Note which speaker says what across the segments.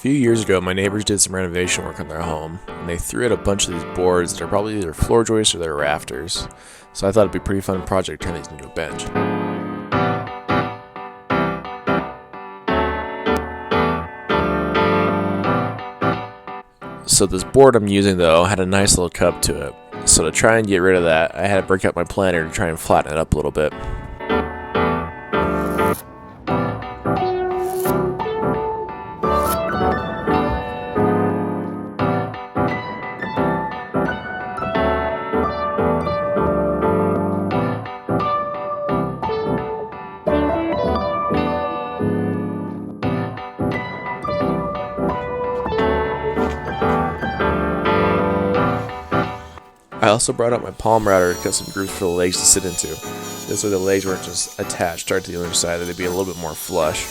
Speaker 1: few years ago, my neighbors did some renovation work on their home, and they threw out a bunch of these boards that are probably either floor joists or they're rafters. So I thought it'd be a pretty fun project to turn these into a bench. So this board I'm using though had a nice little cup to it. So to try and get rid of that, I had to break out my planer to try and flatten it up a little bit. I also brought out my palm router to cut some grooves for the legs to sit into. This way the legs weren't just attached right to the other side, they'd be a little bit more flush.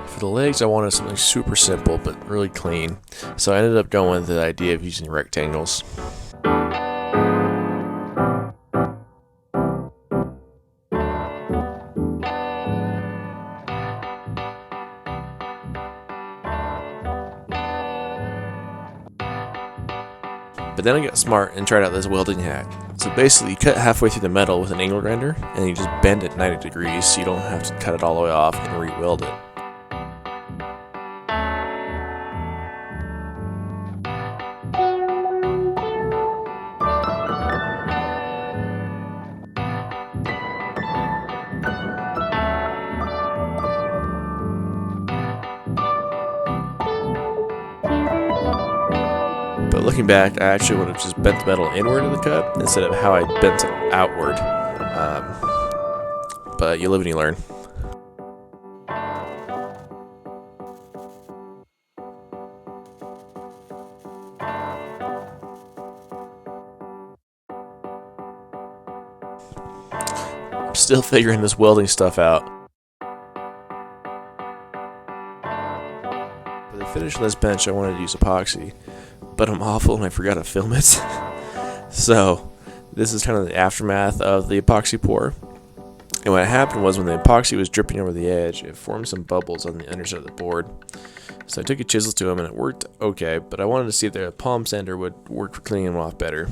Speaker 1: For the legs, I wanted something super simple but really clean, so I ended up going with the idea of using rectangles. But then I got smart and tried out this welding hack. So basically you cut halfway through the metal with an angle grinder and you just bend it 90 degrees so you don't have to cut it all the way off and re-weld it. But looking back, I actually would have just bent the metal inward of the cut instead of how I bent it outward. But you live and you learn. I'm still figuring this welding stuff out. For the finish of this bench, I wanted to use epoxy, but I'm awful and I forgot to film it. So this is kind of the aftermath of the epoxy pour. And what happened was when the epoxy was dripping over the edge, it formed some bubbles on the underside of the board. So I took a chisel to them and it worked okay, but I wanted to see if the palm sander would work for cleaning them off better.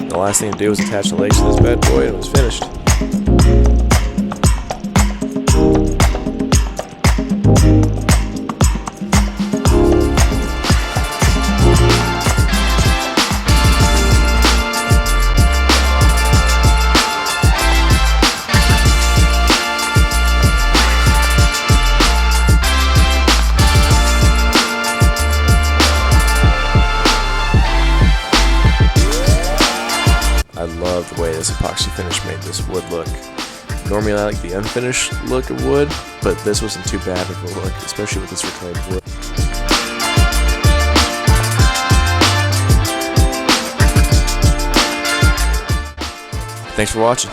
Speaker 1: The last thing to do was attach the legs to this bad boy and it was finished. I love the way this epoxy finish made this wood look. Normally I like the unfinished look of wood, but this wasn't too bad of a look, especially with this reclaimed wood. Thanks for watching.